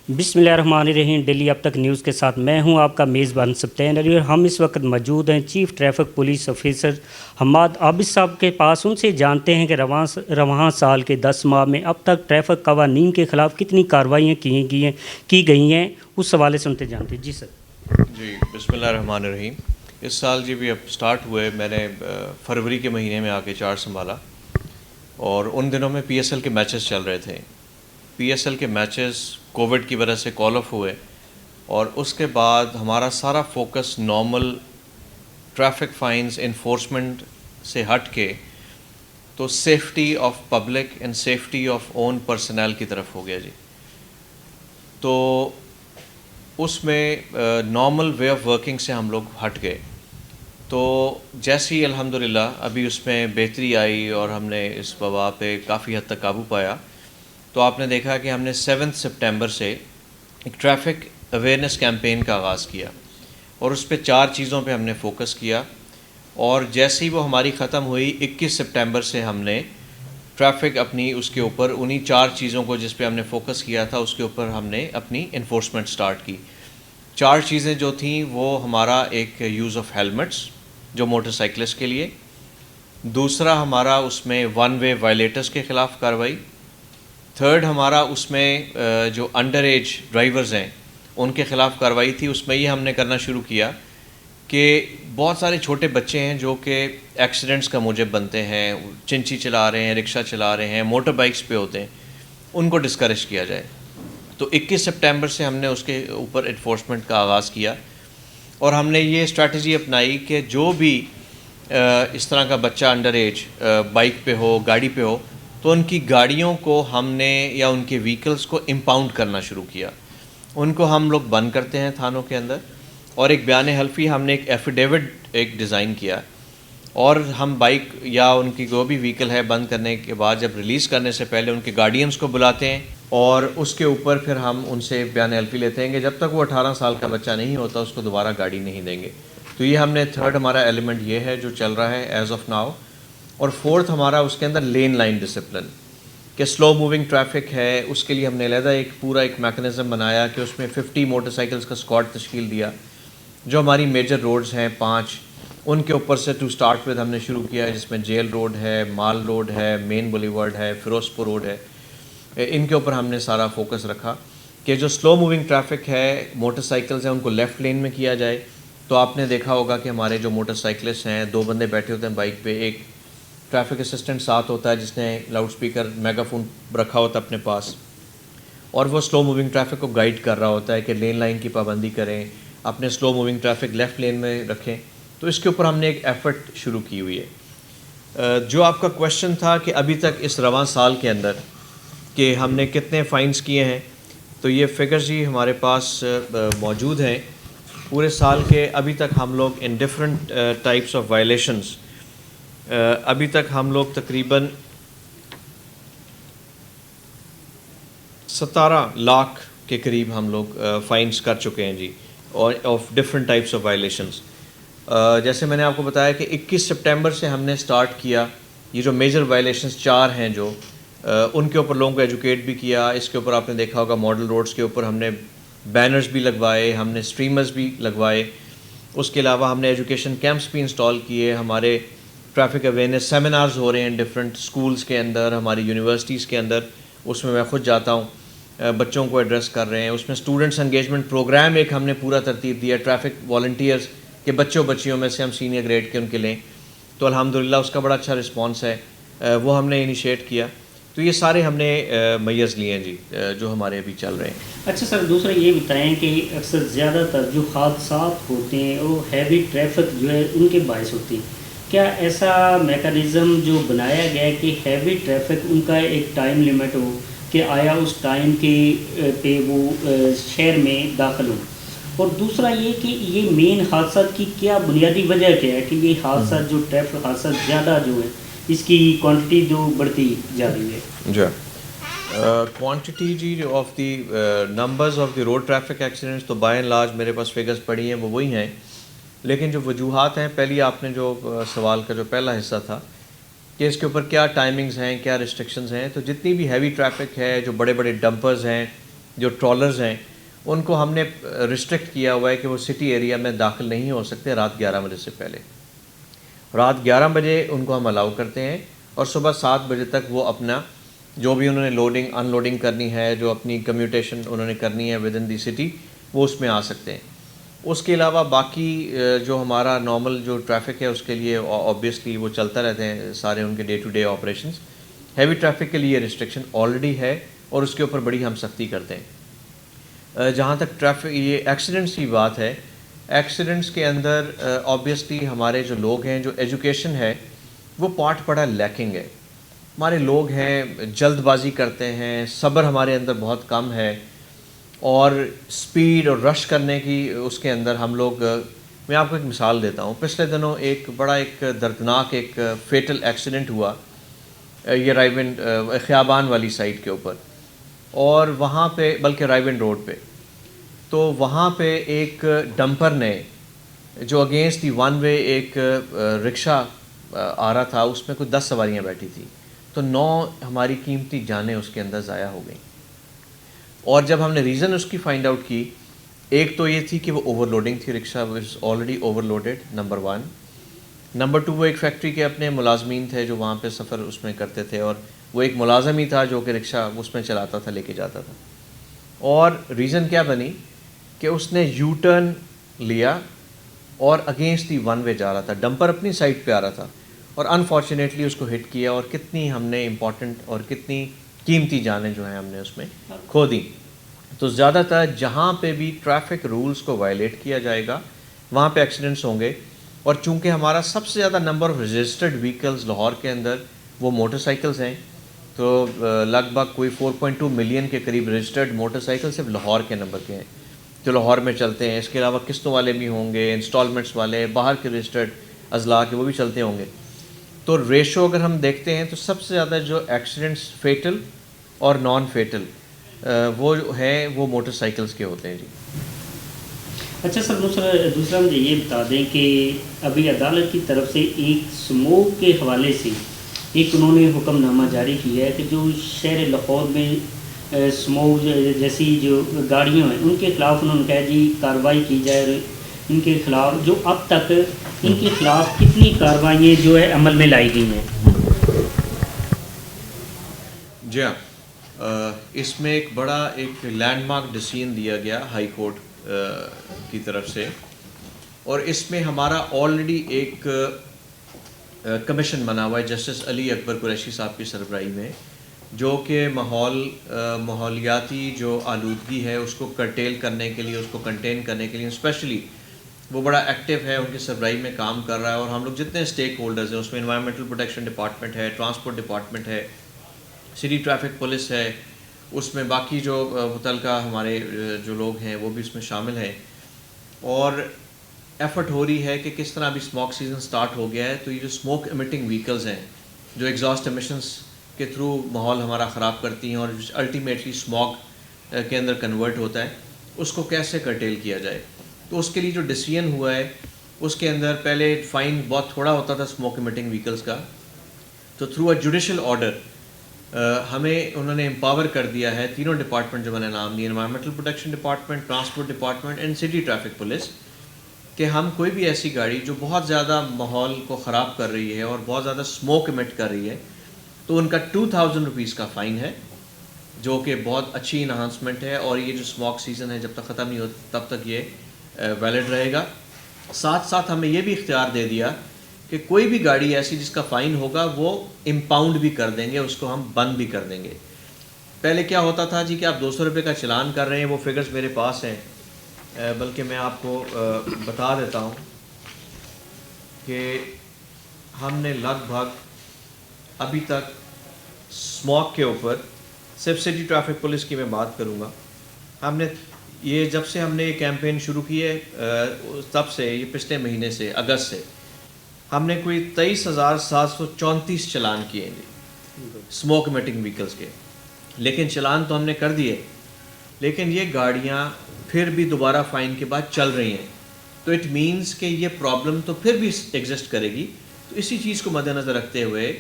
بسم اللہ الرحمن الرحیم. ڈیلی اب تک نیوز کے ساتھ میں ہوں آپ کا میزبان سبطین علی، اور ہم اس وقت موجود ہیں chief traffic police officer Hammad Abid صاحب کے پاس. ان سے جانتے ہیں کہ رواں سال کے 10 ماہ میں اب تک ٹریفک قوانین کے خلاف کتنی کارروائیاں کی گئی ہیں. اس حوالے سے انتے جانتے ہیں. جی سر. جی بسم اللہ الرحمن الرحیم. اس سال جی بھی اب سٹارٹ ہوئے، میں نے فروری کے مہینے میں آ کے چارج سنبھالا، اور ان دنوں میں پی ایس ایل کے میچز چل رہے تھے. پی ایس ایل کے میچز کووڈ کی وجہ سے کال آف ہوئے، اور اس کے بعد ہمارا سارا focus normal traffic fines enforcement سے ہٹ کے تو safety of public and safety of own personal کی طرف ہو گیا جی. تو اس میں نارمل وے آف ورکنگ سے ہم لوگ ہٹ گئے. تو جیسے ہی الحمدللہ ابھی اس میں بہتری آئی اور ہم نے اس وبا پہ کافی حد تک قابو پایا، تو آپ نے دیکھا کہ ہم نے 7 سپٹمبر سے ایک ٹریفک اویئرنیس کیمپین کا آغاز کیا، اور اس پہ 4 چیزوں پہ ہم نے فوکس کیا. اور جیسے ہی وہ ہماری ختم ہوئی 21 سپٹمبر سے ہم نے ٹریفک اپنی اس کے اوپر انہی 4 چیزوں کو جس پہ ہم نے فوکس کیا تھا اس کے اوپر ہم نے اپنی انفورسمنٹ سٹارٹ کی. 4 چیزیں جو تھیں وہ ہمارا ایک یوز آف ہیلمٹس جو موٹر سائیکلسٹ کے لیے، دوسرا ہمارا اس میں ون وے وائلیٹرز کے خلاف کارروائی، تھرڈ ہمارا اس میں جو انڈر ایج ڈرائیورز ہیں ان کے خلاف کارروائی تھی. اس میں یہ ہم نے کرنا شروع کیا کہ بہت سارے چھوٹے بچے ہیں جو کہ ایکسیڈنٹس کا موجب بنتے ہیں، چنچی چلا رہے ہیں، رکشہ چلا رہے ہیں، موٹر بائکس پہ ہوتے ہیں، ان کو ڈسکریج کیا جائے. تو 21 سپٹمبر سے ہم نے اس کے اوپر انفورسمنٹ کا آغاز کیا، اور ہم نے یہ اسٹریٹجی اپنائی کہ جو بھی اس طرح کا بچہ انڈر ایج بائک پہ ہو، گاڑی پہ ہو، تو ان کی گاڑیوں کو ہم نے یا ان کے وہیکلز کو امپاؤنڈ کرنا شروع کیا. ان کو ہم لوگ بند کرتے ہیں تھانوں کے اندر، اور ایک بیان حلفی ہم نے ایک ایفیڈیوٹ ایک ڈیزائن کیا، اور ہم بائک یا ان کی جو بھی وہیکل ہے بند کرنے کے بعد جب ریلیز کرنے سے پہلے ان کے گارڈینس کو بلاتے ہیں، اور اس کے اوپر پھر ہم ان سے بیان حلفی لیتے ہیں کہ جب تک وہ 18 سال کا بچہ نہیں ہوتا اس کو دوبارہ گاڑی نہیں دیں گے. تو یہ ہم نے تھرڈ ہمارا ایلیمنٹ یہ ہے جو چل رہا ہے ایز آف ناؤ. اور فورتھ ہمارا اس کے اندر لین لائن ڈسپلن، کہ سلو موونگ ٹریفک ہے اس کے لیے ہم نے علیحدہ ایک پورا ایک میکنزم بنایا کہ اس میں 50 موٹر سائیکلز کا اسکواڈ تشکیل دیا. جو ہماری میجر روڈز ہیں 5 ان کے اوپر سے ٹو سٹارٹ ود ہم نے شروع کیا، جس میں جیل روڈ ہے، مال روڈ ہے، مین بولیورڈ ہے، فیروز پور روڈ ہے. ان کے اوپر ہم نے سارا فوکس رکھا کہ جو سلو موونگ ٹریفک ہے موٹر سائیکلز ہیں ان کو لیفٹ لین میں کیا جائے. تو آپ نے دیکھا ہوگا کہ ہمارے جو موٹر سائیکلسٹ ہیں 2 بندے بیٹھے ہوتے ہیں بائک پہ، ایک ٹریفک اسسٹنٹ ساتھ ہوتا ہے جس نے لاؤڈ سپیکر میگا فون رکھا ہوتا ہے اپنے پاس، اور وہ سلو موونگ ٹریفک کو گائیڈ کر رہا ہوتا ہے کہ لین لائن کی پابندی کریں، اپنے سلو موونگ ٹریفک لیفٹ لین میں رکھیں. تو اس کے اوپر ہم نے ایک ایفرٹ شروع کی ہوئی ہے. جو آپ کا کویشچن تھا کہ ابھی تک اس رواں سال کے اندر کہ ہم نے کتنے فائنز کیے ہیں، تو یہ فگرز جی ہمارے پاس موجود ہیں. پورے سال کے ابھی تک ہم لوگ ان ڈفرینٹ ٹائپس آف وائلیشنز ابھی تک ہم لوگ تقریباً 17 لاکھ کے قریب ہم لوگ فائنز کر چکے ہیں جی، اور of different types of violations. جیسے میں نے آپ کو بتایا کہ 21 سپٹمبر سے ہم نے سٹارٹ کیا. یہ جو میجر وائلیشنز 4 ہیں جو ان کے اوپر لوگوں کو ایجوکیٹ بھی کیا. اس کے اوپر آپ نے دیکھا ہوگا ماڈل روڈز کے اوپر ہم نے بینرز بھی لگوائے، ہم نے اسٹریمرز بھی لگوائے. اس کے علاوہ ہم نے ایجوکیشن کیمپس بھی انسٹال کیے. ہمارے ٹریفک اویئرنیس سیمینارز ہو رہے ہیں ڈفرینٹ اسکولز کے اندر، ہماری یونیورسٹیز کے اندر. اس میں خود جاتا ہوں، بچوں کو ایڈریس کر رہے ہیں. اس میں اسٹوڈنٹس انگیجمنٹ پروگرام ایک ہم نے پورا ترتیب دیا، ٹریفک والنٹیئرز کہ بچیوں میں سے ہم سینئر گریڈ کے ان کے لیں. تو الحمدللہ اس کا بڑا اچھا رسپانس ہے، وہ ہم نے انیشیٹ کیا. تو یہ سارے ہم نے میئرز لیے ہیں جی جو ہمارے ابھی چل رہے ہیں. اچھا سر، دوسرا یہ بتائیں کہ اکثر زیادہ تر جو حادثات ہوتے ہیں وہ ہیوی ٹریفک جو ہے ان کے باعث ہوتی ہیں. کیا ایسا میکانزم جو بنایا گیا ہے کہ ہیوی ٹریفک ان کا ایک ٹائم لیمٹ ہو کہ آیا اس ٹائم کے پہ وہ شہر میں داخل ہو؟ اور دوسرا یہ کہ یہ مین حادثات کی کیا بنیادی وجہ کیا ہے کہ یہ حادثات جو ٹریفک حادثات زیادہ جو ہے اس کی کوانٹٹی جو بڑھتی جا رہی ہے؟ جی کوانٹٹی جی of the numbers of the road traffic accidents تو بائی اینڈ لارج میرے پاس فگرز پڑی ہیں وہ وہی ہیں. لیکن جو وجوہات ہیں، پہلی آپ نے جو سوال کا جو پہلا حصہ تھا کہ اس کے اوپر کیا ٹائمنگز ہیں، کیا ریسٹرکشنز ہیں، تو جتنی بھی ہیوی ٹریفک ہے، جو بڑے بڑے ڈمپرز ہیں، جو ٹرالرز ہیں ان کو ہم نے ریسٹرکٹ کیا ہوا ہے کہ وہ سٹی ایریا میں داخل نہیں ہو سکتے رات 11 بجے سے پہلے. رات 11 بجے ان کو ہم الاؤ کرتے ہیں اور صبح 7 بجے تک وہ اپنا جو بھی انہوں نے لوڈنگ ان لوڈنگ کرنی ہے, جو اپنی کمیوٹیشن انہوں نے کرنی ہے ود ان دی سٹی, وہ اس میں آ سکتے ہیں. اس کے علاوہ باقی جو ہمارا نارمل جو ٹریفک ہے اس کے لیے آبویسلی وہ چلتا رہتے ہیں سارے ان کے day to day operations. Heavy traffic کے لیے ریسٹرکشن آلریڈی ہے اور اس کے اوپر بڑی ہم سختی کرتے ہیں. جہاں تک ٹریفک یہ ایکسیڈنٹس کی بات ہے, ایکسیڈنٹس کے اندر آبویسلی ہمارے جو لوگ ہیں, جو ایجوکیشن ہے وہ پارٹ بڑا لیکنگ ہے. ہمارے لوگ ہیں جلد بازی کرتے ہیں, صبر ہمارے اندر بہت کم ہے, اور سپیڈ اور رش کرنے کی اس کے اندر ہم لوگ. میں آپ کو ایک مثال دیتا ہوں. پچھلے دنوں ایک بڑا ایک دردناک ایک فیٹل ایکسیڈنٹ ہوا یہ رائیونڈ خیابان والی سائڈ کے اوپر, اور وہاں پہ بلکہ رائیونڈ روڈ پہ, تو وہاں پہ ایک ڈمپر نے جو اگینسٹ دی ون وے ایک رکشہ آ رہا تھا, اس میں کوئی 10 سواریاں بیٹھی تھیں, تو 9 ہماری قیمتی جانیں اس کے اندر ضائع ہو گئیں. اور جب ہم نے ریزن اس کی فائنڈ آؤٹ کی, ایک تو یہ تھی کہ وہ اوور لوڈنگ تھی, rickshaw was already overloaded, number 1. Number 2 وہ ایک فیکٹری کے اپنے ملازمین تھے جو وہاں پہ سفر اس میں کرتے تھے, اور وہ ایک ملازم ہی تھا جو کہ رکشہ اس میں چلاتا تھا, لے کے جاتا تھا. اور ریزن کیا بنی کہ اس نے یو ٹرن لیا اور اگینسٹ دی ون وے جا رہا تھا, ڈمپر اپنی سائڈ پہ آ رہا تھا, اور انفارچونیٹلی اس کو ہٹ کیا, اور کتنی ہم نے امپورٹنٹ اور کتنی قیمتی جانیں جو ہیں ہم نے اس میں کھو دیں. تو زیادہ تر جہاں پہ بھی ٹریفک رولز کو وائلیٹ کیا جائے گا وہاں پہ ایکسیڈنٹس ہوں گے. اور چونکہ ہمارا سب سے زیادہ number of registered vehicles Lahore کے اندر وہ موٹر سائیکلز ہیں, تو لگ بھگ کوئی 4.2 ملین کے قریب رجسٹرڈ موٹر سائیکل صرف لاہور کے نمبر کے ہیں جو لاہور میں چلتے ہیں. اس کے علاوہ قسطوں والے بھی ہوں گے, انسٹالمنٹس والے, باہر کے رجسٹرڈ اضلاع کے وہ بھی چلتے ہوں گے. تو ریشو اگر ہم دیکھتے ہیں تو سب سے زیادہ جو ایکسیڈنٹس فیٹل اور نان فیٹل وہ ہیں وہ موٹر سائیکلز کے ہوتے ہیں. جی اچھا سر, دوسرا مجھے یہ بتا دیں کہ ابھی عدالت کی طرف سے ایک اسموک کے حوالے سے ایک انہوں نے حکم نامہ جاری کیا ہے کہ جو شہر لاہور میں اسموک جیسی جو گاڑیاں ہیں ان کے خلاف انہوں نے کہا جی کارروائی کی جائے. ان کے خلاف جو اب تک ان کے خلاف کتنی کارروائیاں جو ہے عمل میں لائی گئی ہیں؟ جی ہاں, اس میں ایک بڑا ایک لینڈ مارک ڈیسیژن دیا گیا ہائی کورٹ کی طرف سے, اور اس میں ہمارا آلریڈی ایک کمیشن بنا ہوا ہے جسٹس علی اکبر قریشی صاحب کی سربراہی میں, جو کہ ماحولیاتی جو آلودگی ہے اس کو کرٹیل کرنے کے لیے, اس کو کنٹین کرنے کے لیے اسپیشلی وہ بڑا ایکٹیو ہے, ان کی سربراہی میں کام کر رہا ہے. اور ہم لوگ جتنے اسٹیک ہولڈرز ہیں اس میں انوائرمنٹل پروٹیکشن ڈپارٹمنٹ ہے, ٹرانسپورٹ ڈپارٹمنٹ ہے, سٹی ٹریفک پولیس ہے, اس میں باقی جو متعلقہ ہمارے جو لوگ ہیں وہ بھی اس میں شامل ہیں. اور ایفرٹ ہو رہی ہے کہ کس طرح ابھی اسموک سیزن سٹارٹ ہو گیا ہے, تو یہ جو اسموک ایمٹنگ وہیکلز ہیں جو ایگزاسٹ ایمیشنز کے تھرو ماحول ہمارا خراب کرتی ہیں اور الٹیمیٹلی اسموک کے اندر کنورٹ ہوتا ہے, اس کو کیسے کرٹیل کیا جائے. تو اس کے لیے جو ڈیسیژن ہوا ہے اس کے اندر پہلے فائن بہت تھوڑا ہوتا تھا اسموک ایمٹنگ وہیکلز کا, تو تھرو اے جوڈیشل آرڈر ہمیں انہوں نے امپاور کر دیا ہے تینوں ڈپارٹمنٹ جو میں نے نام لیے, environmental protection department, transport department and city traffic police, کہ ہم کوئی بھی ایسی گاڑی جو بہت زیادہ ماحول کو خراب کر رہی ہے اور بہت زیادہ اسموک ایمٹ کر رہی ہے تو ان کا 2000 روپیز کا فائن ہے, جو کہ بہت اچھی انہانسمنٹ ہے. اور یہ جو اسموک سیزن ہے جب تک ختم نہیں ہوتا تب تک یہ ویلڈ رہے گا. ساتھ ساتھ ہمیں یہ بھی اختیار دے دیا کہ کوئی بھی گاڑی ایسی جس کا فائن ہوگا وہ امپاؤنڈ بھی کر دیں گے, اس کو ہم بند بھی کر دیں گے. پہلے کیا ہوتا تھا جی کہ آپ 200 روپے کا چلان کر رہے ہیں, وہ فگرز میرے پاس ہیں, بلکہ میں آپ کو بتا دیتا ہوں کہ ہم نے لگ بھگ ابھی تک اسموک کے اوپر صرف سٹی ٹریفک پولیس کی میں بات کروں گا, ہم نے یہ جب سے ہم نے یہ کیمپین شروع کی ہے تب سے, یہ پچھلے مہینے سے اگست سے, ہم نے کوئی 23,734 چلان کیے ہیں جی اسموک ایمٹنگ وہیکلز کے. لیکن چلان تو ہم نے کر دیے, لیکن یہ گاڑیاں پھر بھی دوبارہ فائن کے بعد چل رہی ہیں, تو اٹ مینس کہ یہ پرابلم تو پھر بھی ایگزسٹ کرے گی. تو اسی چیز کو مد نظر رکھتے ہوئے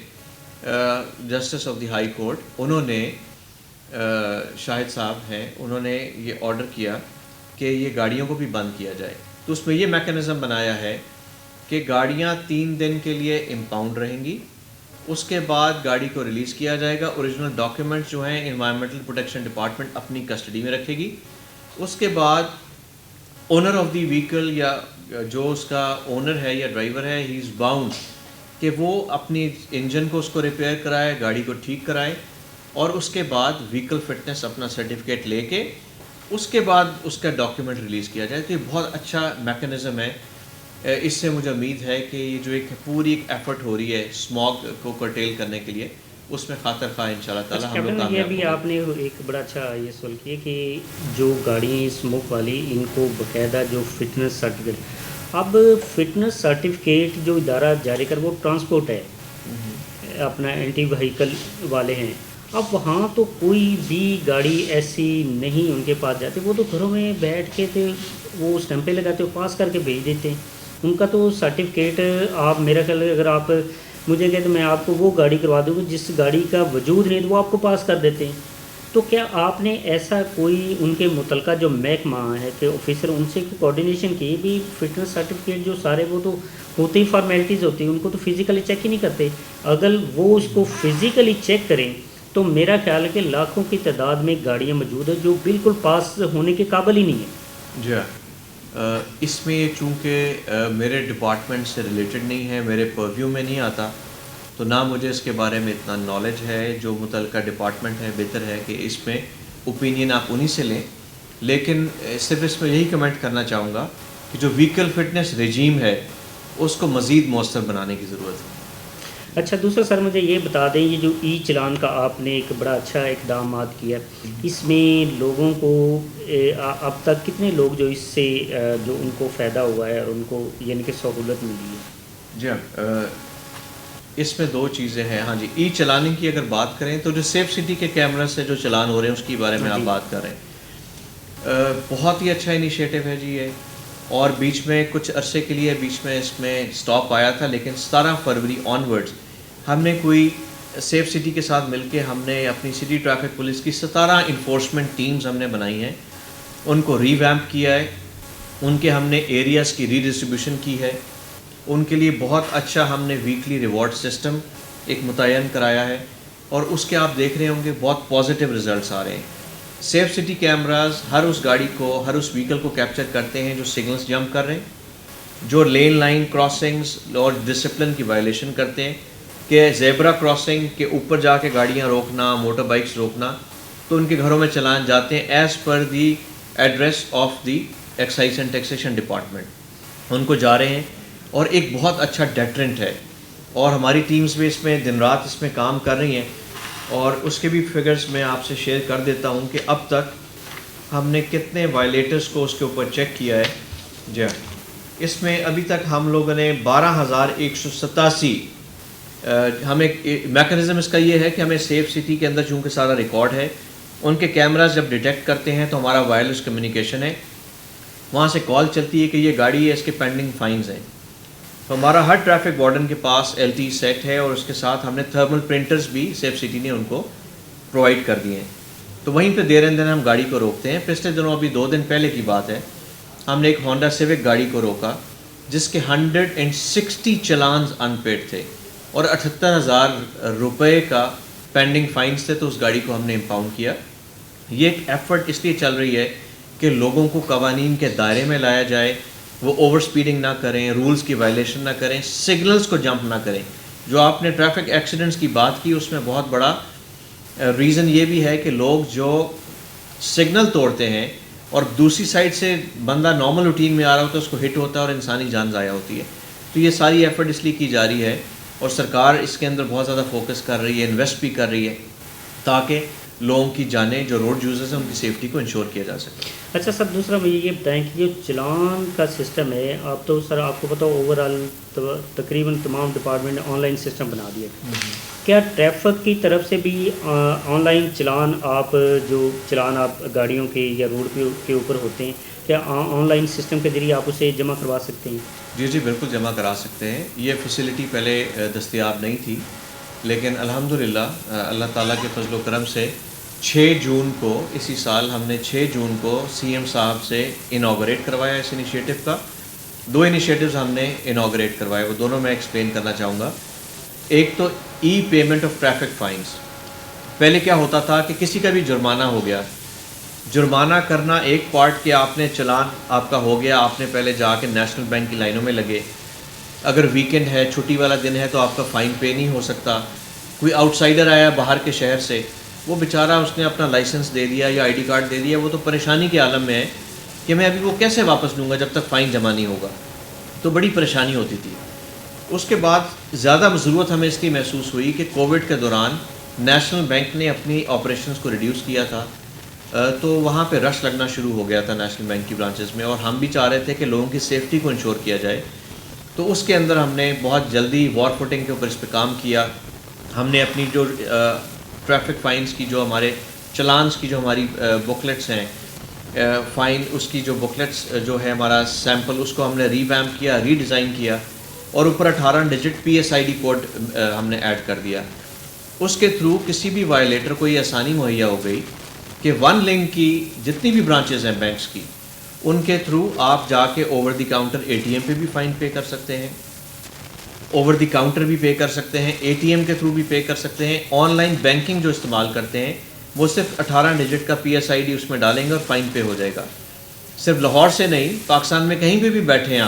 justice of the high court انہوں نے شاہد صاحب ہیں، انہوں نے یہ آرڈر کیا کہ یہ گاڑیوں کو بھی بند کیا جائے، تو اس میں یہ میکانزم بنایا ہے کہ گاڑیاں 3 دن کے لیے امپاؤنڈ رہیں گی، اس کے بعد گاڑی کو ریلیز کیا جائے گا، اوریجنل ڈاکیومنٹس جو ہیں انوائرمنٹل پروٹیکشن ڈپارٹمنٹ اپنی کسٹڈی میں رکھے گی، اس کے بعد اونر آف دی وہیکل یا جو اس کا اونر ہے یا ڈرائیور ہے، ہی از باؤنڈ کہ وہ اپنی انجن کو اس کو ریپیئر کرائے، گاڑی کو ٹھیک کرائے، اور اس کے بعد وہیکل فٹنس اپنا سرٹیفکیٹ لے کے اس کے بعد اس کا ڈاکیومنٹ ریلیز کیا جائے۔ تو یہ بہت اچھا میکانزم ہے، اس سے مجھے امید ہے کہ یہ جو ایک پوری ایک ایفرٹ ہو رہی ہے اسموگ کو کرٹیل کرنے کے لیے، اس میں خاطر خواہ انشاءاللہ تعالیٰ ہم لوگ کیپٹن، یہ کامیاب بھی ہوں گے۔ آپ نے ایک بڑا اچھا یہ سوال کیا کہ جو گاڑی اسموک والی ان کو باقاعدہ جو فٹنس سرٹیفکیٹ، اب فٹنس سرٹیفکیٹ جو ادارہ جاری کر وہ ٹرانسپورٹ ہے، اپنا اینٹی وہیکل والے ہیں، اب وہاں تو کوئی بھی گاڑی ایسی نہیں ان کے پاس جاتی، وہ تو گھروں میں بیٹھ کے تھے وہ اسٹمپیں لگاتے ہو پاس کر کے بھیج دیتے ہیں، ان کا تو سرٹیفکیٹ آپ میرا خیال ہے اگر آپ مجھے کہتے میں آپ کو وہ گاڑی کروا دوں گی جس گاڑی کا وجود نہیں تو وہ آپ کو پاس کر دیتے ہیں۔ تو کیا آپ نے ایسا کوئی ان کے متعلقہ جو محکمہ ہے کہ آفیسر ان سے کوآرڈینیشن کی بھی فٹنس سرٹیفکیٹ جو سارے وہ تو ہوتے ہی فارمیلٹیز ہوتی ہیں، ان کو تو فزیکلی چیک ہی نہیں کرتے، اگر وہ اس کو فزیکلی چیک کریں تو میرا خیال ہے کہ لاکھوں کی تعداد میں گاڑیاں موجود ہیں جو بالکل پاس ہونے کے قابل ہی نہیں ہیں۔ جی ہاں، اس میں یہ چونکہ میرے ڈپارٹمنٹ سے ریلیٹڈ نہیں ہے، میرے پرویو میں نہیں آتا، تو نہ مجھے اس کے بارے میں اتنا نالج ہے، جو متعلقہ ڈپارٹمنٹ ہے بہتر ہے کہ اس میں اوپینین آپ انہی سے لیں، لیکن صرف اس میں یہی کمنٹ کرنا چاہوں گا کہ جو وہیکل فٹنس رجیم ہے اس کو مزید مؤثر بنانے کی ضرورت ہے۔ اچھا، دوسرا سر مجھے یہ بتا دیں، یہ جو ای چلان کا آپ نے ایک بڑا اچھا اقدامات کیا، اس میں لوگوں کو اب تک کتنے لوگ جو اس سے جو ان کو فائدہ ہوا ہے اور ان کو یعنی کہ سہولت ملی ہے؟ جی ہاں، اس میں 2 چیزیں ہیں۔ ہاں جی، ای چلانے کی اگر بات کریں تو جو سیف سٹی کے کیمرہ سے جو چلان ہو رہے ہیں اس کی بارے میں آپ بات کر رہے ہیں، بہت ہی اچھا انیشیٹو ہے جی یہ، اور بیچ میں کچھ عرصے کے لیے بیچ میں اس میں سٹاپ آیا تھا، لیکن 17 فروری آنورڈز ہم نے کوئی سیف سٹی کے ساتھ مل کے ہم نے اپنی سٹی ٹریفک پولیس کی 17 انفورسمنٹ ٹیمز ہم نے بنائی ہیں، ان کو ری ویمپ کیا ہے، ان کے ہم نے ایریاز کی ری ڈسٹریبیوشن کی ہے، ان کے لیے بہت اچھا ہم نے ویکلی ریوارڈ سسٹم ایک متعین کرایا ہے، اور اس کے آپ دیکھ رہے ہوں گے بہت پازیٹیو ریزلٹس آ رہے ہیں۔ سیف سٹی کیمراز ہر اس گاڑی کو، ہر اس وہیکل کو کیپچر کرتے ہیں جو سگنلز جمپ کر رہے ہیں، جو لین لائن کراسنگز اور ڈسپلن کی وائلیشن کرتے ہیں، کہ زیبرا کراسنگ کے اوپر جا کے گاڑیاں روکنا، موٹر بائکس روکنا، تو ان کے گھروں میں چلان جاتے ہیں as per the address of the excise and taxation department, ان کو جا رہے ہیں، اور ایک بہت اچھا ڈیٹرنٹ ہے، اور ہماری ٹیمز بھی اس میں دن رات اس میں کام کر رہی ہیں، اور اس کے بھی فگرز میں آپ سے شیئر کر دیتا ہوں کہ اب تک ہم نے کتنے وائلیٹرز کو اس کے اوپر چیک کیا ہے۔ جی ہاں، اس میں ابھی تک ہم لوگوں نے 12,187 ہمیں میکانزم اس کا یہ ہے کہ ہمیں سیف سٹی کے اندر چونکہ سارا ریکارڈ ہے، ان کے کیمراز جب ڈیٹیکٹ کرتے ہیں تو ہمارا وائرلیس کمیونیکیشن ہے، وہاں سے کال چلتی ہے کہ یہ گاڑی ہے، اس کے پینڈنگ فائنز ہیں، تو ہمارا ہر ٹریفک وارڈن کے پاس LTE سیٹ ہے، اور اس کے ساتھ ہم نے تھرمل پرنٹرز بھی سیف سٹی نے ان کو پرووائڈ کر دیے ہیں، تو وہیں پہ دیر اندر ہم گاڑی کو روکتے ہیں۔ پچھلے دنوں ابھی 2 دن پہلے کی بات ہے، ہم نے ایک ہونڈا سیوک گاڑی کو روکا جس کے 160 چلانز ان پیڈ تھے اور 78,000 روپے کا پینڈنگ فائنز تھے، تو اس گاڑی کو ہم نے امپاؤنڈ کیا۔ یہ ایک ایفرٹ اس لیے چل رہی ہے کہ لوگوں کو قوانین کے دائرے میں لایا جائے، وہ اوور سپیڈنگ نہ کریں، رولز کی وائلیشن نہ کریں، سگنلز کو جمپ نہ کریں۔ جو آپ نے ٹریفک ایکسیڈنٹس کی بات کی، اس میں بہت بڑا ریزن یہ بھی ہے کہ لوگ جو سگنل توڑتے ہیں اور دوسری سائڈ سے بندہ نارمل روٹین میں آ رہا ہوتا ہے، اس کو ہٹ ہوتا ہے اور انسانی جان ضائع ہوتی ہے، تو یہ ساری ایفرٹ اس لیے کی جا رہی ہے، اور سرکار اس کے اندر بہت زیادہ فوکس کر رہی ہے، انویسٹ بھی کر رہی ہے، تاکہ لوگوں کی جانیں جو روڈ یوزرز ہیں ان کی سیفٹی کو انشور کیا جا سکے۔ اچھا سر، دوسرا مجھے یہ بتائیں کہ جو چلان کا سسٹم ہے، آپ تو سر آپ کو پتہ اوور آل تقریباً تمام ڈپارٹمنٹ نے آن لائن سسٹم بنا دیا، کیا ٹریفک کی طرف سے بھی آن لائن چلان آپ جو چلان آپ گاڑیوں کے یا روڈ کے اوپر ہوتے ہیں، کیا آن لائن سسٹم کے ذریعے آپ اسے جمع کروا سکتے ہیں؟ جی بالکل جمع کرا سکتے ہیں۔ یہ فیسلٹی پہلے دستیاب نہیں تھی، لیکن الحمدللہ اللہ تعالیٰ کے فضل و کرم سے 6 جون کو اسی سال ہم نے 6 جون کو سی ایم صاحب سے انوگریٹ کروایا اس انیشیٹو کا. 2 انیشیٹوز ہم نے انوگریٹ کروائے, وہ دونوں میں ایکسپلین کرنا چاہوں گا. ایک تو ای پیمنٹ آف ٹریفک فائنس. پہلے کیا ہوتا تھا کہ کسی کا بھی جرمانہ ہو گیا, جرمانہ کرنا ایک پارٹ کہ آپ نے چلان آپ کا ہو گیا, آپ نے پہلے جا کے نیشنل بینک کی لائنوں میں لگے, اگر ویکینڈ ہے چھٹی والا دن ہے تو آپ کا فائن پے نہیں ہو سکتا. کوئی آؤٹ سائڈر آیا باہر کے شہر سے, وہ بیچارہ اس نے اپنا لائسنس دے دیا یا آئی ڈی کارڈ دے دیا, وہ تو پریشانی کے عالم میں ہے کہ میں ابھی وہ کیسے واپس لوں گا جب تک فائن جمع نہیں ہوگا. تو بڑی پریشانی ہوتی تھی. اس کے بعد زیادہ ضرورت ہمیں اس کی محسوس ہوئی کہ کووڈ کے دوران نیشنل بینک نے اپنی آپریشنز کو ریڈیوس کیا تھا, تو وہاں پہ رش لگنا شروع ہو گیا تھا نیشنل بینک کی برانچز میں, اور ہم بھی چاہ رہے تھے کہ لوگوں کی سیفٹی کو انشور کیا جائے. تو اس کے اندر ہم نے بہت جلدی وار فوٹنگ کے اوپر اس پہ کام کیا. ہم نے اپنی جو ٹریفک فائنس کی جو ہمارے چلانس کی جو ہماری بکلیٹس ہیں, فائن اس کی جو بکلیٹس جو ہے ہمارا سیمپل, اس کو ہم نے ری ویمپ کیا, ری ڈیزائن کیا, اور اوپر 18 digit P S I D code ہم نے ایڈ کر دیا. اس کے تھرو کسی بھی وائلیٹر کو یہ آسانی مہیا ہو گئی کہ 1 لنک کی جتنی بھی برانچز ہیں بینکس کی, ان کے تھرو آپ جا کے over the counter A T M پہ بھی فائن پے کر سکتے ہیں, اوور دی کاؤنٹر بھی پے کر سکتے ہیں, اے ٹی ایم کے تھرو بھی پے کر سکتے ہیں. آن لائن بینکنگ جو استعمال کرتے ہیں وہ صرف 18 ڈیجٹ کا پی ایس آئی ڈی اس میں ڈالیں گے اور فائن پے ہو جائے گا. صرف لاہور سے نہیں, پاکستان میں کہیں پہ بھی بیٹھے ہیں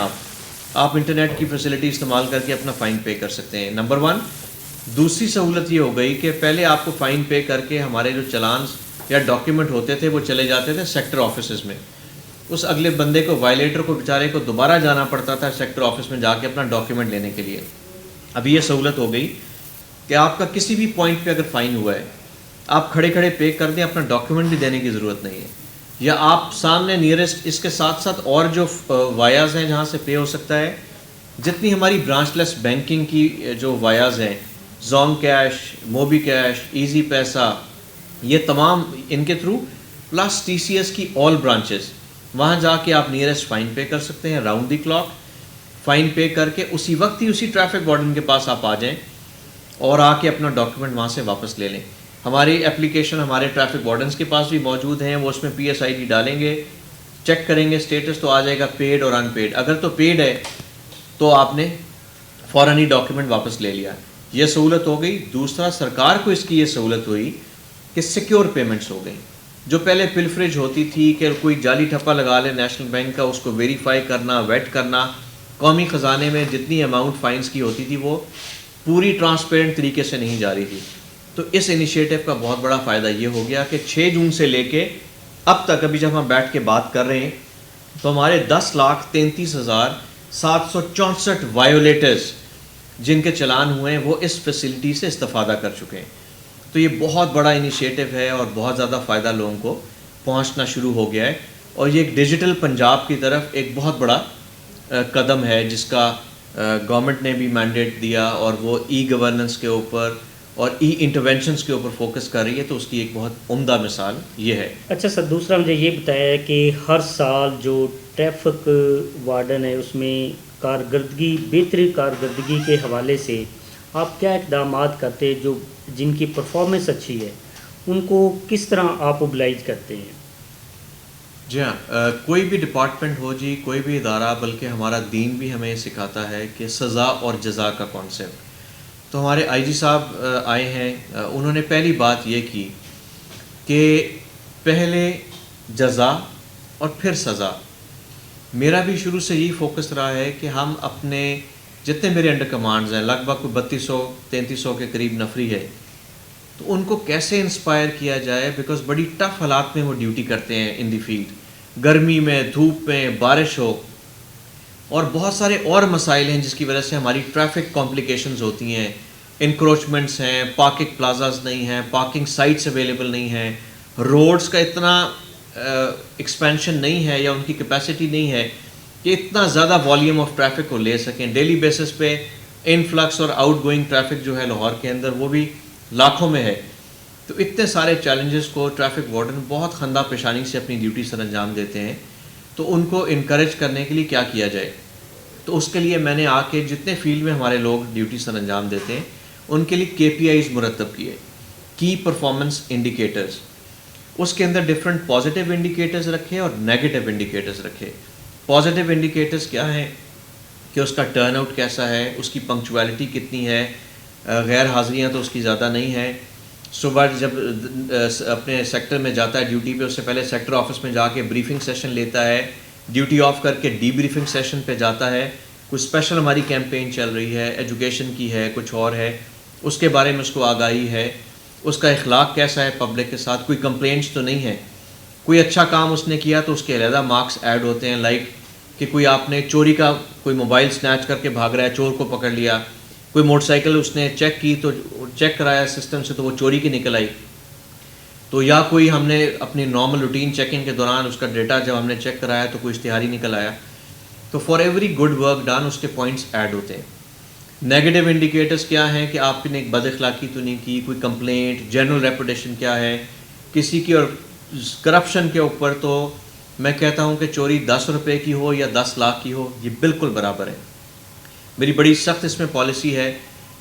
آپ انٹرنیٹ کی فیسلٹی استعمال کر کے اپنا فائن پے کر سکتے ہیں. نمبر 1. دوسری سہولت یہ ہو گئی کہ پہلے آپ کو فائن پے کر کے ہمارے جو چلانس یا ڈاکیومنٹ ہوتے تھے وہ چلے جاتے تھے سیکٹر آفیسز میں. اس اگلے بندے کو, وائلیٹر کو, بیچارے کو دوبارہ جانا پڑتا تھا سیکٹر آفس میں جا کے اپنا ڈاکیومنٹ لینے کے لیے. ابھی یہ سہولت ہو گئی کہ آپ کا کسی بھی پوائنٹ پہ اگر فائن ہوا ہے, آپ کھڑے کھڑے پے کر دیں, اپنا ڈاکیومنٹ بھی دینے کی ضرورت نہیں ہے. یا آپ سامنے نیئرسٹ, اس کے ساتھ ساتھ اور جو وایاز ہیں جہاں سے پے ہو سکتا ہے, جتنی ہماری برانچ لیس بینکنگ کی جو وایاز ہیں, zoom cash, Mobicash, Easypaisa, یہ تمام ان کے through, plus T C S کی آل برانچز, وہاں جا کے آپ نیئرسٹ فائن پے کر سکتے ہیں. راؤنڈ دی کلاک فائن پے کر کے اسی وقت ہی اسی ٹریفک وارڈن کے پاس آپ آ جائیں اور آ کے اپنا ڈاکیومنٹ وہاں سے واپس لے لیں. ہماری اپلیکیشن ہمارے ٹریفک وارڈنس کے پاس بھی موجود ہیں, وہ اس میں پی ایس آئی ڈی ڈالیں گے, چیک کریں گے اسٹیٹس, تو آ جائے گا پیڈ اور ان پیڈ. اگر تو پیڈ ہے تو آپ نے فوراً ہی ڈاکیومنٹ واپس لے لیا. یہ سہولت ہو گئی. دوسرا, سرکار کو اس کی یہ سہولت ہوئی کہ سیکیور پیمنٹس ہو گئیں. جو پہلے پلفریج ہوتی تھی کہ کوئی جعلی ٹھپا لگا لے نیشنل بینک کا, اس کو ویریفائی کرنا, ویٹ کرنا, قومی خزانے میں جتنی اماؤنٹ فائنس کی ہوتی تھی وہ پوری ٹرانسپیرنٹ طریقے سے نہیں جا رہی تھی. تو اس انیشیٹو کا بہت بڑا فائدہ یہ ہو گیا کہ 6 جون سے لے کے اب تک, ابھی جب ہم بیٹھ کے بات کر رہے ہیں تو ہمارے 10,33,764 وائیولیٹرز جن کے چلان ہوئے ہیں وہ اس فیسلٹی سے استفادہ کر چکے ہیں. تو یہ بہت بڑا انیشیٹو ہے اور بہت زیادہ فائدہ لوگوں کو پہنچنا شروع ہو گیا ہے. اور یہ ایک ڈیجیٹل پنجاب کی طرف ایک بہت بڑا قدم ہے جس کا گورنمنٹ نے بھی مینڈیٹ دیا, اور وہ ای گورننس کے اوپر اور ای انٹرونشنس کے اوپر فوکس کر رہی ہے. تو اس کی ایک بہت عمدہ مثال یہ ہے. اچھا سر, دوسرا مجھے یہ بتایا ہے کہ ہر سال جو ٹریفک وارڈن ہے اس میں کارکردگی, بہتری کارکردگی کے حوالے سے آپ کیا اقدامات کرتے ہیں, جو جن کی پرفارمنس اچھی ہے ان کو کس طرح آپ اوبلائز کرتے ہیں؟ جی ہاں, کوئی بھی ڈپارٹمنٹ ہو جی, کوئی بھی ادارہ, بلکہ ہمارا دین بھی ہمیں سکھاتا ہے کہ سزا اور جزا کا کانسیپٹ. تو ہمارے آئی جی صاحب آئے ہیں, انہوں نے پہلی بات یہ کی کہ پہلے جزا اور پھر سزا. میرا بھی شروع سے یہی فوکس رہا ہے کہ ہم اپنے جتنے میرے انڈر کمانڈز ہیں, لگ بھگ 3200-3300 کے قریب نفری ہے, تو ان کو کیسے انسپائر کیا جائے, بیکاز بڑی ٹف حالات میں وہ ڈیوٹی کرتے ہیں ان دی فیلڈ, گرمی میں, دھوپ میں, بارش ہو, اور بہت سارے اور مسائل ہیں جس کی وجہ سے ہماری ٹریفک کمپلیکیشنز ہوتی ہیں. انکروچمنٹس ہیں, پارکنگ پلازاز نہیں ہیں, پارکنگ سائٹس اویلیبل نہیں ہیں, روڈز کا اتنا ایکسپینشن نہیں ہے یا ان کی کیپیسٹی نہیں ہے کہ اتنا زیادہ والیوم آف ٹریفک کو لے سکیں. ڈیلی بیسس پہ انفلکس اور آؤٹ گوئنگ ٹریفک جو ہے لاہور کے اندر وہ بھی لاکھوں میں ہے. تو اتنے سارے چیلنجز کو ٹریفک وارڈن بہت خندہ پیشانی سے اپنی ڈیوٹی سر انجام دیتے ہیں. تو ان کو انکریج کرنے کے لیے کیا کیا جائے, تو اس کے لیے میں نے آ کے جتنے فیلڈ میں ہمارے لوگ ڈیوٹی سر انجام دیتے ہیں ان کے لیے KPIs مرتب کیے, کی پرفارمنس انڈیکیٹرز. اس کے اندر ڈفرینٹ پازیٹیو انڈیکیٹرز رکھے اور نیگیٹو انڈیکیٹرز رکھے. پازیٹیو انڈیکیٹرز کیا ہیں کہ اس کا ٹرن آؤٹ کیسا ہے, اس کی پنکچویلٹی کتنی ہے, غیر حاضریاں تو اس کی زیادہ نہیں ہیں. صبح جب اپنے سیکٹر میں جاتا ہے ڈیوٹی پہ, اس سے پہلے سیکٹر آفس میں جا کے بریفنگ سیشن لیتا ہے, ڈیوٹی آف کر کے ڈی بریفنگ سیشن پہ جاتا ہے. کوئی اسپیشل ہماری کیمپین چل رہی ہے, ایجوکیشن کی ہے, کچھ اور ہے, اس کے بارے میں اس کو آگاہی ہے. اس کا اخلاق کیسا ہے پبلک کے ساتھ, کوئی کمپلینٹس تو نہیں ہے. کوئی اچھا کام اس نے کیا تو اس کے علیحدہ مارکس ایڈ ہوتے ہیں, لائک کہ کوئی آپ نے چوری کا کوئی موبائل سنیچ کر کے بھاگ رہا ہے, چور کو پکڑ لیا. کوئی موٹر سائیکل اس نے چیک کی تو چیک کرایا سسٹم سے تو وہ چوری کی نکل آئی. تو یا کوئی ہم نے اپنی نارمل روٹین چیکنگ کے دوران اس کا ڈیٹا جب ہم نے چیک کرایا تو کوئی اشتہاری نکل آیا. تو for every good work done اس کے پوائنٹس ایڈ ہوتے ہیں. نیگیٹو انڈیکیٹرز کیا ہیں کہ آپ نے ایک بد اخلاقی تو نہیں کی, کوئی کمپلینٹ, جنرل ریپوٹیشن کیا ہے کسی کی, اور کرپشن کے اوپر تو میں کہتا ہوں کہ چوری 10 روپے کی ہو یا 10 لاکھ کی ہو یہ بالکل برابر ہے. میری بڑی سخت اس میں پالیسی ہے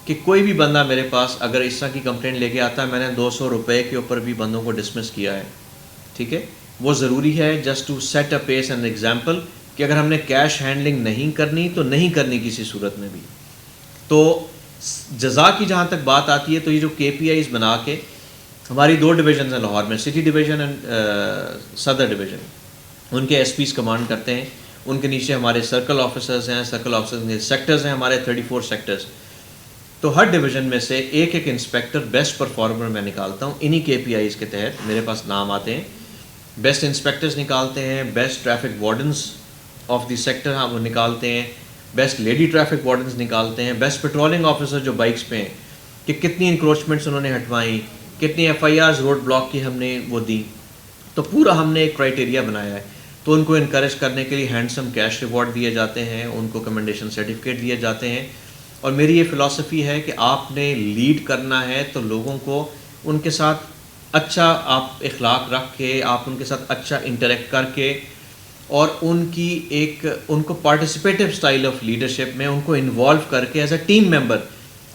کہ کوئی بھی بندہ میرے پاس اگر اس طرح کی کمپلینٹ لے کے آتا ہے, میں نے 200 روپے کے اوپر بھی بندوں کو ڈسمس کیا ہے. ٹھیک ہے, وہ ضروری ہے just to set a pace and example کہ اگر ہم نے کیش ہینڈلنگ نہیں کرنی تو نہیں کرنی کسی صورت میں بھی. تو جزا کی جہاں تک بات آتی ہے تو یہ جو کے پی آئیز بنا کے, ہماری 2 ڈویژنز ہیں لاہور میں, سٹی ڈویژن اینڈ صدر ڈویژن, ان کے ایس پیز کمانڈ کرتے ہیں. ان کے نیچے ہمارے سرکل آفیسرز ہیں, سرکل آفیسرز کے سیکٹرز ہیں ہمارے 34 سیکٹرز. تو ہر ڈویژن میں سے ایک انسپیکٹر بیسٹ پرفارمر میں نکالتا ہوں. انہی کے پی آئیز کے تحت میرے پاس نام آتے ہیں. بیسٹ انسپیکٹرز نکالتے ہیں, best traffic wardens of the sector ہم وہ نکالتے ہیں, بیسٹ لیڈی ٹریفک وارڈنس نکالتے ہیں, بیسٹ پیٹرولنگ آفیسر جو بائکس پہ ہیں کہ کتنی انکروچمنٹس انہوں نے ہٹوائیں, کتنی ایف آئی آرز روڈ بلاک کی ہم نے وہ دی. تو پورا ہم نے ایک کرائٹیریا بنایا ہے. تو ان کو انکریج کرنے کے لیے ہینڈسم کیش ریوارڈ دیے جاتے ہیں, ان کو کمنڈیشن سرٹیفکیٹ دیے جاتے ہیں. اور میری یہ فلاسفی ہے کہ آپ نے لیڈ کرنا ہے تو لوگوں کو ان کے ساتھ اچھا آپ اخلاق رکھ کے, آپ ان کے ساتھ اچھا انٹریکٹ کر کے, اور ان کی ایک ان کو پارٹیسپیٹیو سٹائل آف لیڈرشپ میں ان کو انوالو کر کے ایز اے ٹیم ممبر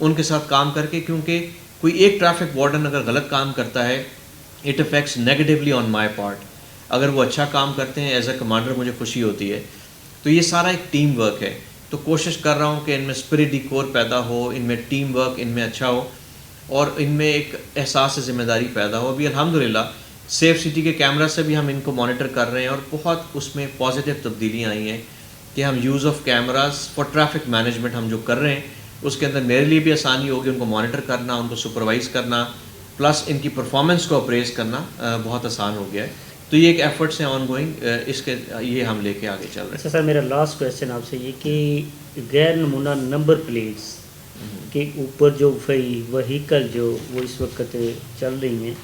ان کے ساتھ کام کر کے. کیونکہ کوئی ایک ٹریفک وارڈن اگر غلط کام کرتا ہے it affects negatively on my part. اگر وہ اچھا کام کرتے ہیں ایز اے کمانڈر مجھے خوشی ہوتی ہے. تو یہ سارا ایک ٹیم ورک ہے. تو کوشش کر رہا ہوں کہ ان میں اسپرٹ دی کور پیدا ہو, ان میں ٹیم ورک ان میں اچھا ہو, اور ان میں ایک احساس ذمہ داری پیدا ہو. ابھی الحمدللہ سیف سٹی کے کیمرہ سے بھی ہم ان کو مانیٹر کر رہے ہیں, اور بہت اس میں پازیٹیو تبدیلیاں آئی ہیں کہ ہم use of cameras for traffic management ہم جو کر رہے ہیں اس کے اندر میرے لیے بھی آسانی ہوگی ان کو مانیٹر کرنا, ان کو سپروائز کرنا, پلس ان کی پرفارمنس کو اپریز کرنا بہت آسان ہو گیا ہے. تو یہ ایک ایفرٹس ہیں آن گوئنگ, اس کے یہ ہم لے کے آگے چل رہے ہیں. اچھا سر, میرا لاسٹ کویشچن آپ سے یہ کہ غیر نمونہ نمبر پلیٹس کے اوپر جو وہیکل جو وہ اس وقت چل رہی ہیں,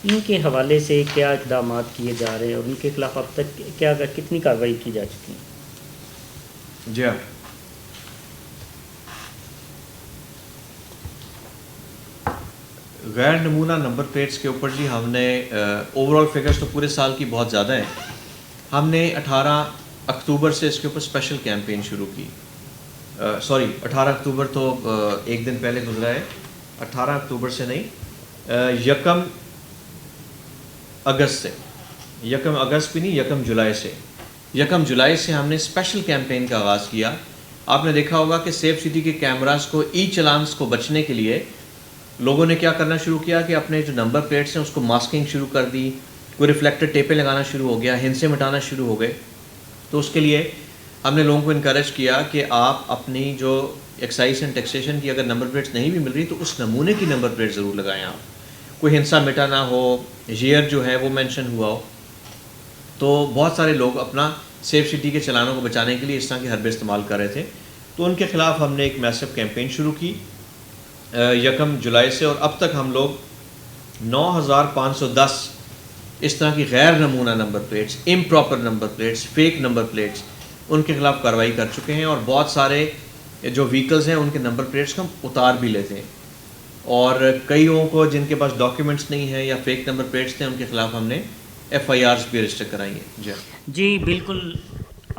ان کے حوالے سے کیا اقدامات کیے جا رہے ہیں اور ان کے خلاف اب تک کتنی کارروائی کی جا چکی ہے؟ جی ہاں, غیر نمونہ نمبر پلیٹس کے اوپر جی ہم نے اوور آل فگرس تو پورے سال کی بہت زیادہ ہیں. ہم نے 18 اکتوبر سے اس کے اوپر اسپیشل کیمپین شروع کی. 18 اکتوبر تو ایک دن پہلے گزرا ہے, 18 اکتوبر سے نہیں, 1 اگست سے, 1 اگست بھی نہیں, 1 جولائی سے, 1 جولائی سے ہم نے اسپیشل کیمپین کا آغاز کیا. آپ نے دیکھا ہوگا کہ سیف سٹی کے کیمراز کو ای چلانس کو بچنے کے لیے لوگوں نے کیا کرنا شروع کیا کہ اپنے جو نمبر پلیٹس ہیں اس کو ماسکنگ شروع کر دی, کوئی ریفلیکٹر ٹیپیں لگانا شروع ہو گیا, ہندسے مٹانا شروع ہو گئے. تو اس کے لیے ہم نے لوگوں کو انکریج کیا کہ آپ اپنی جو ایکسائز اینڈ ٹیکسیشن کی اگر نمبر پلیٹس نہیں بھی مل رہی تو اس نمونے کی نمبر پلیٹ ضرور لگائیں. آپ کوئی ہنسا مٹا نہ ہو, ایئر جو ہے وہ مینشن ہوا ہو. تو بہت سارے لوگ اپنا سیف سٹی کے چلانوں کو بچانے کے لیے اس طرح کی حربے استعمال کر رہے تھے. تو ان کے خلاف ہم نے ایک میسو کیمپین شروع کی 1 جولائی سے, اور اب تک ہم لوگ 9510 اس طرح کی غیر نمونہ number plates, improper number plates, fake number plates, ان کے خلاف کارروائی کر چکے ہیں. اور بہت سارے جو وہیکلز ہیں ان کے نمبر پلیٹس کو ہم اتار بھی لیتے ہیں, اور کئی لوگوں کو جن کے پاس ڈاکیومنٹس نہیں ہیں یا فیک نمبر پلیٹس تھے ان کے خلاف ہم نے ایف آئی آرز بھی رجسٹر کرائی ہیں. جی بالکل,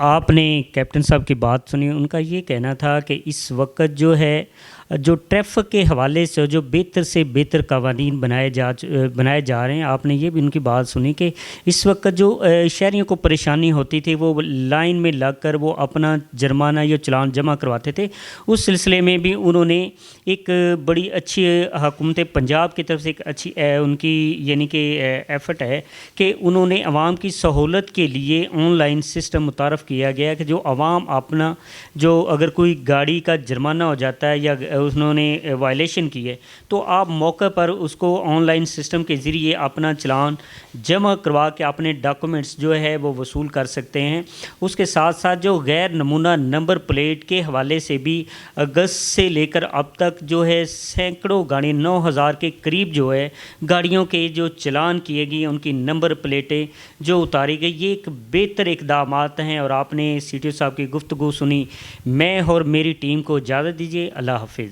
آپ نے کیپٹن صاحب کی بات سنی. ان کا یہ کہنا تھا کہ اس وقت جو ہے جو ٹریفک کے حوالے سے بہتر قوانین بنائے جا رہے ہیں. آپ نے یہ بھی ان کی بات سنی کہ اس وقت جو شہریوں کو پریشانی ہوتی تھی وہ لائن میں لگ کر وہ اپنا جرمانہ یا چلان جمع کرواتے تھے. اس سلسلے میں بھی انہوں نے ایک بڑی اچھی حکومت پنجاب کی طرف سے ایک اچھی ان کی یعنی کہ ایفرٹ ہے کہ انہوں نے عوام کی سہولت کے لیے آن لائن سسٹم متعارف کیا گیا کہ جو عوام اپنا جو اگر کوئی گاڑی کا جرمانہ ہو جاتا ہے یا انہوں نے وائلیشن کی ہے تو آپ موقع پر اس کو آن لائن سسٹم کے ذریعے اپنا چلان جمع کروا کے اپنے ڈاکومنٹس جو ہے وہ وصول کر سکتے ہیں. اس کے ساتھ ساتھ جو غیر نمونہ نمبر پلیٹ کے حوالے سے بھی اگست سے لے کر اب تک جو ہے سینکڑوں گاڑی 9,000 کے قریب جو ہے گاڑیوں کے جو چلان کیے گئے ان کی نمبر پلیٹیں جو اتاری گئی. یہ ایک بہتر اقدامات ہیں اور آپ نے سی ٹی او صاحب کی گفتگو سنی. میں اور میری ٹیم کو اجازت دیجیے. اللہ حافظ.